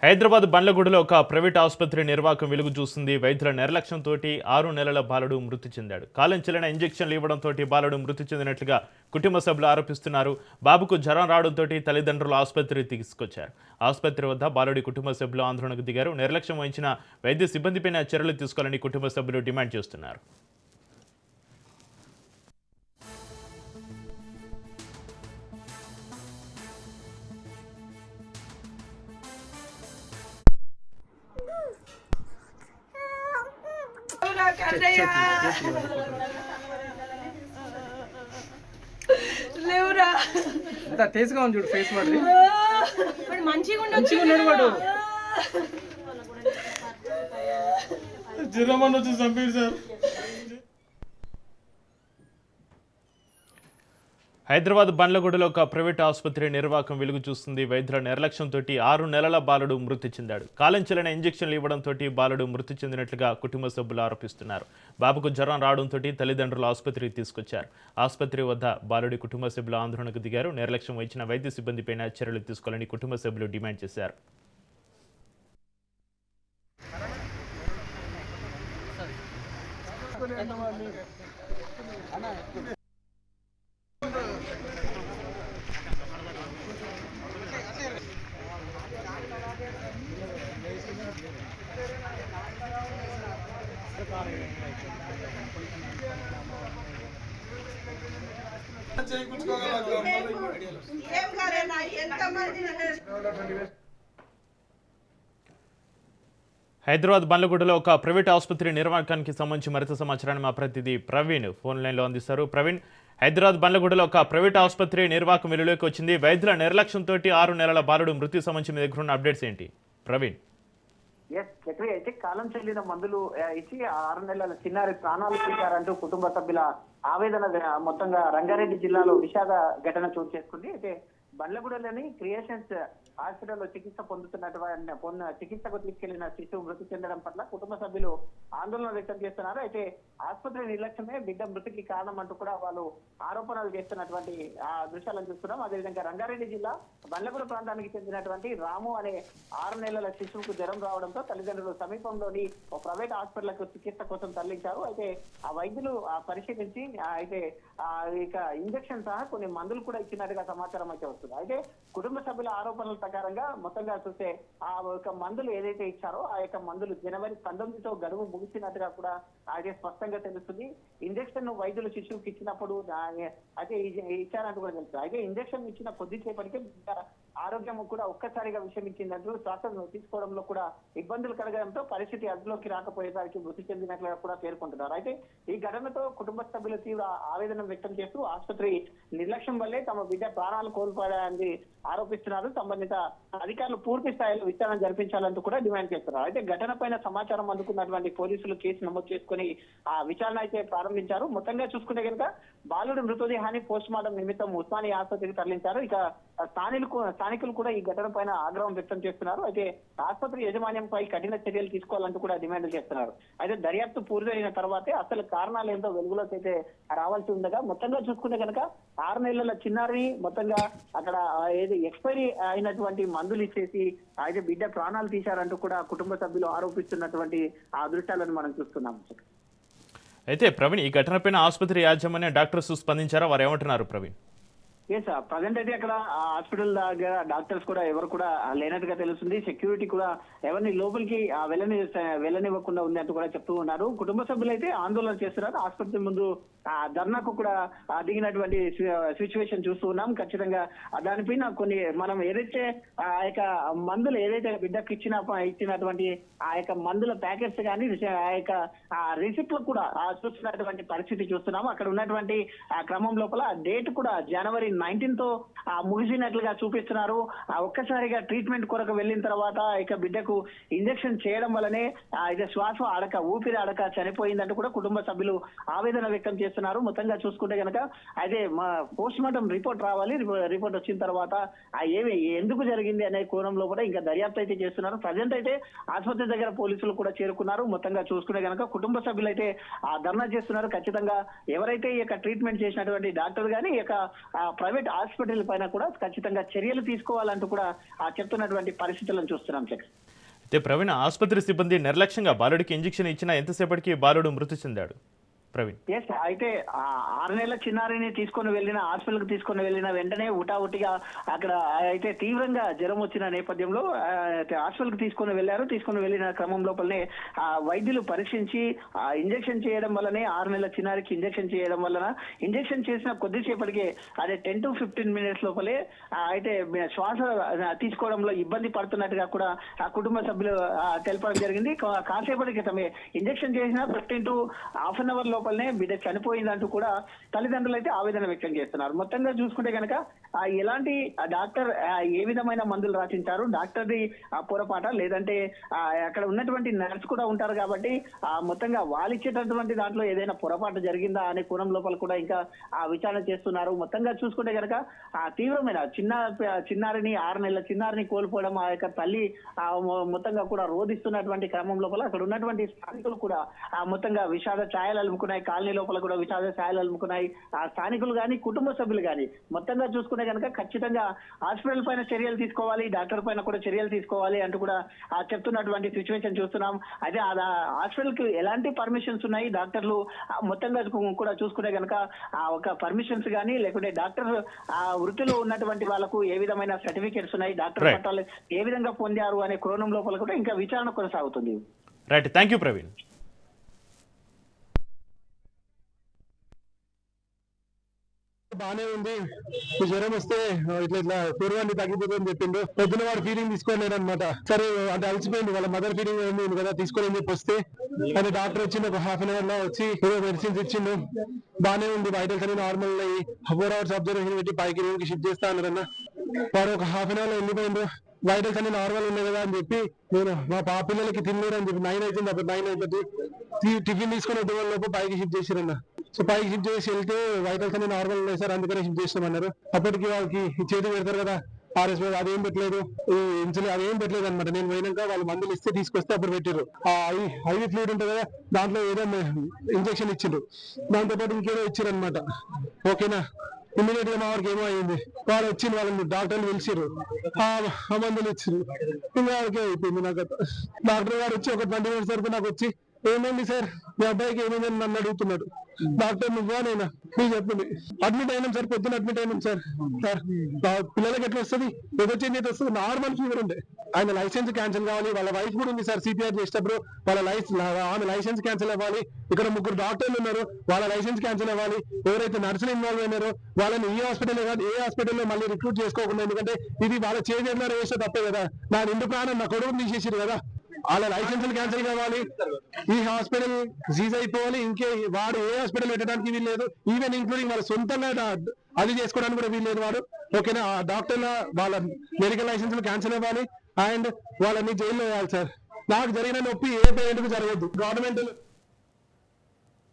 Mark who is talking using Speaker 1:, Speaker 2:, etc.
Speaker 1: హైదరాబాద్ బండ్లగూడలో ఒక ప్రైవేట్ ఆసుపత్రి నిర్వాహకం వెలుగు చూస్తుంది. వైద్యుల నిర్లక్ష్యంతో 6 నెలల బాలుడు మృతి చెందాడు. కాలం చెల్లిన ఇంజెక్షన్లు ఇవ్వడంతో బాలుడు మృతి చెందినట్లుగా కుటుంబ సభ్యులు ఆరోపిస్తున్నారు. బాబుకు జ్వరం రావడంతో తల్లిదండ్రులు ఆసుపత్రికి తీసుకొచ్చారు. ఆసుపత్రి వద్ద బాలుడి కుటుంబ సభ్యులు ఆందోళనకు దిగారు. నిర్లక్ష్యం వహించిన వైద్య సిబ్బందిపైన చర్యలు తీసుకోవాలని కుటుంబ సభ్యులు డిమాండ్ చేస్తున్నారు.
Speaker 2: లేవురా
Speaker 3: అంత తేజగా ఉంది చూడు ఫేస్ వాడు
Speaker 2: మంచిగా
Speaker 3: ఉన్నాడు వాడు
Speaker 4: జిరమన్ వచ్చి చంపారు సార్.
Speaker 1: హైదరాబాద్ బండ్లగూడలో ఒక ప్రైవేట్ ఆసుపత్రి నిర్వాహకం వెలుగు చూస్తుంది. వైద్యుల నిర్లక్ష్యంతో 6 నెలల బాలుడు మృతి చెందాడు. కాలం చెల్లిన ఇంజెక్షన్లు ఇవ్వడంతో బాలుడు మృతి చెందినట్లుగా కుటుంబ సభ్యులు ఆరోపిస్తున్నారు. బాబుకు జ్వరం రావడంతో తల్లిదండ్రులు ఆసుపత్రికి తీసుకొచ్చారు. ఆసుపత్రి వద్ద బాలుడి కుటుంబ సభ్యులు ఆందోళనకు దిగారు. నిర్లక్ష్యం వహించిన వైద్య సిబ్బందిపైన చర్యలు తీసుకోవాలని కుటుంబ సభ్యులు డిమాండ్ చేశారు. హైదరాబాద్ బండ్లగూడలో ఒక ప్రైవేట్ ఆసుపత్రి నిర్వాహకానికి సంబంధించి మరింత సమాచారాన్ని మా ప్రతినిధి ప్రవీణ్ ఫోన్ లైన్లో అందిస్తారు. ప్రవీణ్, హైదరాబాద్ బండ్లగూడలో ఒక ప్రైవేట్ ఆసుపత్రి నిర్వాహకం వెలుగులోకి వచ్చింది. వైద్యుల నిర్లక్ష్యంతో 6 నెలల బాలుడు మృతి సంబంధించి మీ దగ్గర ఉన్న అప్డేట్స్ ఏంటి ప్రవీణ్?
Speaker 5: చక్రి అయితే కాలం చెల్లిన మందులు ఇచ్చి 6 నెలల చిన్నారి ప్రాణాలు తీశారంటూ కుటుంబ సభ్యుల ఆవేదన మొత్తంగా రంగారెడ్డి జిల్లాలో విషాద ఘటన చోటు చేసుకుంది. అయితే బండ్లగూడలోని క్రియేషన్స్ హాస్పిటల్లో చికిత్సకు తీసుకెళ్లిన శిశువు మృతి చెందడం పట్ల కుటుంబ సభ్యులు ఆందోళన వ్యక్తం చేస్తున్నారు. అయితే ఆసుపత్రి నిర్లక్ష్యమే బిడ్డ మృతికి కారణం అంటూ కూడా వాళ్ళు ఆరోపణలు చేస్తున్నటువంటి ఆ దృశ్యాలను చూస్తున్నాం. అదేవిధంగా రంగారెడ్డి జిల్లా బండ్లగూడ ప్రాంతానికి చెందినటువంటి రాము అనే 6 నెలల శిశువుకు జ్వరం రావడంతో తల్లిదండ్రులు సమీపంలోని ఒక ప్రైవేట్ హాస్పిటల్కు చికిత్స కోసం తరలించారు. అయితే ఆ వైద్యులు పరిశీలించి అయితే ఇక ఇంజక్షన్ సహా కొన్ని మందులు కూడా ఇచ్చినట్టుగా సమాచారం అయితే వస్తుంది. అయితే కుటుంబ సభ్యుల ఆరోపణల ప్రకారంగా మొత్తంగా చూస్తే ఆ యొక్క మందులు ఏదైతే ఇచ్చారో ఆ యొక్క మందులు జనవరి 19తో గడువు ముగిసినట్టుగా కూడా అయితే స్పష్టంగా తెలుస్తుంది. ఇంజక్షన్ వైద్యులు శిశువుకి ఇచ్చినప్పుడు అయితే ఇచ్చారంటూ కూడా తెలుస్తుంది. అయితే ఇంజక్షన్ ఇచ్చిన కొద్దిసేపటికే ఆరోగ్యం కూడా ఒక్కసారిగా విషమించిందంటూ శ్వాసను తీసుకోవడంలో కూడా ఇబ్బందులు కలగడంతో పరిస్థితి అదుపులోకి రాకపోయేసరికి మృతి చెందినట్లుగా కూడా పేర్కొంటున్నారు. అయితే ఈ ఘటనతో కుటుంబ సభ్యులు తీవ్ర ఆవేదన వ్యక్తం చేస్తూ ఆసుపత్రి నిర్లక్ష్యం వల్లే తమ బిడ్డ ప్రాణాలు కోల్పోయారని ఆరోపిస్తున్నారు. సంబంధిత అధికారులు పూర్తి స్థాయిలో విచారణ జరిపించాలంటూ కూడా డిమాండ్ చేస్తున్నారు. అయితే ఘటన పైన సమాచారం అందుకున్నటువంటి పోలీసులు కేసు నమోదు చేసుకుని ఆ విచారణ అయితే ప్రారంభించారు. మొత్తంగా చూసుకుంటే కనుక బాలుడి మృతదేహాన్ని పోస్ట్ మార్టం నిమిత్తం ఉస్మానియా ఆసుపత్రికి తరలించారు. ఇక స్థానికులు కూడా ఈ ఘటన పైన ఆగ్రహం వ్యక్తం చేస్తున్నారు. అయితే ఆసుపత్రి యాజమాన్యంపై కఠిన చర్యలు తీసుకోవాలంటూ కూడా డిమాండ్ చేస్తున్నారు. అయితే దర్యాప్తు పూర్తయిన తర్వాతే అసలు కారణాలు ఏంటో వెలుగులోకి అయితే రావాల్సి ఉండగా మొత్తంగా చూసుకుంటే కనుక 6 నెలల చిన్నారిని మొత్తంగా అక్కడ ఏది ఎక్స్పైరీ అయినటువంటి మందులు ఇచ్చేసి అయితే బిడ్డ ప్రాణాలు తీశారంటూ కూడా కుటుంబ సభ్యులు ఆరోపిస్తున్నటువంటి ఆ దృశ్యాలను మనం చూస్తున్నాం.
Speaker 1: అయితే ప్రవీణ్, ఈ ఘటనపైన ఆసుపత్రి యాజమాన్య డాక్టర్స్ స్పందించారా? వారు ఏమంటున్నారు ప్రవీణ్?
Speaker 5: ప్రజెంట్ అయితే అక్కడ హాస్పిటల్ దగ్గర డాక్టర్స్ కూడా ఎవరు కూడా లేనట్టుగా తెలుస్తుంది. సెక్యూరిటీ కూడా ఎవరిని లోపలికి వెళ్ళనివ్వకుండా ఉంది అంటూ కూడా చెప్తూ ఉన్నారు. కుటుంబ సభ్యులు అయితే ఆందోళన చేస్తున్నారు. ఆసుపత్రి ముందు ధర్నాకు కూడా దిగినటువంటి సిచ్యువేషన్ చూస్తూ ఉన్నాం. ఖచ్చితంగా దానిపైన కొన్ని మనం ఏదైతే ఆ యొక్క మందులు ఏదైతే బిడ్డకు ఇచ్చినటువంటి ఆ యొక్క మందుల ప్యాకెట్స్ కానీ ఆ యొక్క రిసిప్ట్లు కూడా చూస్తున్నటువంటి పరిస్థితి చూస్తున్నాము. అక్కడ ఉన్నటువంటి క్రమం లోపల డేట్ కూడా జనవరి 19తో ముగిసినట్లుగా చూపిస్తున్నారు. ఒక్కసారిగా ట్రీట్మెంట్ కొరకు వెళ్ళిన తర్వాత ఇక బిడ్డకు ఇంజెక్షన్ చేయడం వల్లనే ఇక శ్వాస ఆడక ఊపిరి ఆడక చనిపోయిందంటూ కూడా కుటుంబ సభ్యులు ఆవేదన వ్యక్తం చేస్తున్నారు. మొత్తంగా చూసుకుంటే కనుక అయితే పోస్ట్ మార్టం రిపోర్ట్ రావాలి. రిపోర్ట్ వచ్చిన తర్వాత ఎందుకు జరిగింది అనే కోణంలో కూడా ఇంకా దర్యాప్తు అయితే చేస్తున్నారు. ప్రజెంట్ అయితే ఆసుపత్రి దగ్గర పోలీసులు కూడా చేరుకున్నారు. మొత్తంగా చూసుకుంటే కనుక కుటుంబ సభ్యులు అయితే ధర్నా చేస్తున్నారు. ఖచ్చితంగా ఎవరైతే ఈ యొక్క ట్రీట్మెంట్ చేసినటువంటి డాక్టర్ గానీ ఈ యొక్క ప్రైవేట్ హాస్పిటల్ పైన కూడా ఖచ్చితంగా చర్యలు తీసుకోవాలంటూ కూడా చెప్తున్నటువంటి పరిస్థితులను చూస్తున్నాం సార్.
Speaker 1: అయితే ప్రవీణ్, ఆసుపత్రి సిబ్బంది నిర్లక్ష్యంగా బాలుడికి ఇంజెక్షన్ ఇచ్చినా ఎంతసేపటికి బాలుడు మృతి చెందాడు. ప్రవీణ్,
Speaker 5: ఎస్, అయితే 6 నెలల చిన్నారిని హాస్పిటల్కి తీసుకొని వెళ్ళిన వెంటనే ఉటావుటిగా అక్కడ అయితే తీవ్రంగా జ్వరం వచ్చిన నేపథ్యంలో హాస్పిటల్కి తీసుకొని వెళ్ళిన క్రమం లోపలనే వైద్యులు పరీక్షించి ఇంజెక్షన్ చేయడం వల్లనే 6 నెలల చిన్నారికి ఇంజెక్షన్ చేయడం వలన ఇంజెక్షన్ చేసిన కొద్దిసేపటికే అదే 10 to 15 minutes లోపలే అయితే శ్వాస తీసుకోవడంలో ఇబ్బంది పడుతున్నట్టుగా కూడా కుటుంబ సభ్యులు తెలపడం జరిగింది. కాసేపటి క్రితమే ఇంజెక్షన్ చేసిన 15 to half an hour లోపలనే బిడ్డ చనిపోయిందంటూ కూడా తల్లిదండ్రులు అయితే ఆవేదన వ్యక్తం చేస్తున్నారు. మొత్తంగా చూసుకుంటే కనుక ఎలాంటి డాక్టర్ ఏ విధమైన మందులు రాసించారు, డాక్టర్ది పొరపాట లేదంటే అక్కడ ఉన్నటువంటి నర్స్ కూడా ఉంటారు కాబట్టి మొత్తంగా వాళ్ళిచ్చేటటువంటి దాంట్లో ఏదైనా పొరపాటు జరిగిందా అనే కోణం లోపల కూడా ఇంకా విచారణ చేస్తున్నారు. మొత్తంగా చూసుకుంటే కనుక తీవ్రమైన చిన్నారిని 6 నెలల చిన్నారిని కోల్పోవడం ఆ యొక్క తల్లి మొత్తంగా కూడా రోధిస్తున్నటువంటి క్రమం లోపల అక్కడ ఉన్నటువంటి స్థానికులు కూడా మొత్తంగా విషాద ఛాయలు అలుముకున్నాయి. కాలనీ లోపల కూడా విషాద ఛాయలు అలుముకున్నాయి. స్థానికులు కానీ కుటుంబ సభ్యులు కానీ మొత్తంగా చూసుకుంటే కనుక ఖచ్చితంగా హాస్పిటల్ పైన చర్యలు తీసుకోవాలి, డాక్టర్ పైన కూడా చర్యలు తీసుకోవాలి అంటూ కూడా చెప్తున్నటువంటి సిచ్యువేషన్ చూస్తున్నాం. అయితే హాస్పిటల్ కి ఎలాంటి పర్మిషన్స్ ఉన్నాయి, డాక్టర్లు మొత్తంగా కూడా చూసుకుంటే కనుక ఒక పర్మిషన్స్ కానీ లేకుంటే డాక్టర్ వృత్తిలో ఉన్నటువంటి వాళ్ళకు ఏ విధమైన సర్టిఫికేట్స్ ఉన్నాయి, డాక్టర్ పట్టాలు ఏ విధంగా పొందారు అనే కోణం లోపల కూడా ఇంకా విచారణ కొనసాగుతుంది.
Speaker 1: Right, thank you Praveen.
Speaker 4: బానే ఉంది, జ్వరం వస్తే ఇట్లా పూర్వాన్ని తగ్గిపోతుందని చెప్పిండు. పొద్దున వాడు ఫీలింగ్ తీసుకోలేడు అనమాట. సరే అంటే అలసిపోయింది, వాళ్ళ మదర్ ఫీలింగ్ ఉంది కదా తీసుకోలేని చెప్పి వస్తే అది డాక్టర్ వచ్చింది. ఒక హాఫ్ అన్ అవర్ లో వచ్చి మెడిసిన్స్ ఇచ్చిండు. బానే ఉంది, వైటల్స్ అన్ని నార్మల్ అయ్యి 4 hours అబ్జర్వేషన్ పెట్టి పైకి రూమ్ కి షిఫ్ట్ చేస్తా అన్నారన్న. వాడు ఒక హాఫ్ అన్ అవర్ లో వెళ్ళిపోయిండు. వైటల్స్ అన్ని నార్మల్ ఉన్నాయి కదా అని చెప్పి నేను మా పిల్లలకి తినలేరు అని చెప్పి 9 అవుతుంది. అప్పుడు 9 అయిపోతుంది టిఫిన్ తీసుకొని వద్ద లోపు పైకి షిఫ్ట్ చేసిరన్న. సో పైకి షిఫ్ట్ చేసి వెళ్తే వైటల్స్ అన్ని నార్మల్ ఉన్నాయి సార్, అందుకనే షిఫ్ట్ చేస్తామన్నారు. అప్పటికి వాళ్ళకి చేతి పెడతారు కదా ఆర్ఎస్, అదేం పెట్టలేదు, ఈ ఇన్సులిన్ అదేం పెట్టలేదు అనమాట. నేను పోయినాక వాళ్ళు మందులు ఇస్తే తీసుకొస్తే అప్పుడు పెట్టారు. ఐవి ఫ్లూయిడ్ ఉంటుంది కదా, దాంట్లో ఏదో ఇంజెక్షన్ ఇచ్చిండ్రు, దాంతో పాటు ఇంకేదో ఇచ్చారు అనమాట. ఓకేనా, ఇమ్మీడియట్ గా మా వారికి ఏమో అయింది. వాళ్ళు వచ్చింది, వాళ్ళని డాక్టర్లు పిలిచిర్రు, ఆ మందులు ఇచ్చారు. ఇంకా వాళ్ళకే అయిపోయింది. నాకు డాక్టర్ గారు వచ్చి ఒక 20 minutes వరకు నాకు వచ్చి ఏమైంది సార్ మీ అబ్బాయికి ఏమైందని నన్ను అడుగుతున్నాడు. డాక్టర్ నువ్వా నేనా మీరు చెప్పండి. అడ్మిట్ అయినాం సార్, పొద్దున అడ్మిట్ అయినాం సార్. పిల్లలకి ఎట్లా వస్తుంది, వెదర్ చేంజ్ అయితే వస్తుంది, నార్మల్ ఫీవర్ ఉండే. ఆయన లైసెన్స్ క్యాన్సిల్ కావాలి, వాళ్ళ వైఫ్ కూడా ఉంది సార్ సిపిఆర్ చేసేటప్పుడు ఆమె లైసెన్స్ క్యాన్సిల్ అవ్వాలి. ఇక్కడ 3 డాక్టర్లు ఉన్నారు, వాళ్ళ లైసెన్స్ క్యాన్సిల్ అవ్వాలి. ఎవరైతే నర్సులు ఇన్వాల్వ్ అయినారో వాళ్ళని ఈ హాస్పిటల్ కాదు ఏ హాస్పిటల్లో మళ్ళీ రిక్రూట్ చేసుకోకుండా, ఎందుకంటే ఇది వాళ్ళ చేతిలో వేస్తే తప్పే కదా. నా నిండు ప్రాణం నా కొడుకు తీసేసారు కదా, వాళ్ళ లైసెన్సులు క్యాన్సిల్ కావాలి, ఈ హాస్పిటల్ సీజ్ అయిపోవాలి. ఇంకే వాడు ఏ హాస్పిటల్ పెట్టడానికి వీలు లేదు, ఈవెన్ ఇంక్లూడింగ్ వాళ్ళ సొంతంగా అది చేసుకోవడానికి కూడా వీలు లేదు వాడు. ఓకేనా, ఆ డాక్టర్ల వాళ్ళ మెడికల్ లైసెన్సులు క్యాన్సిల్ అవ్వాలి అండ్ వాళ్ళని జైల్లో వేయాలి సార్. నాకు జరిగిన నొప్పి ఏ పేరెంట్కు జరగద్దు. గవర్నమెంట్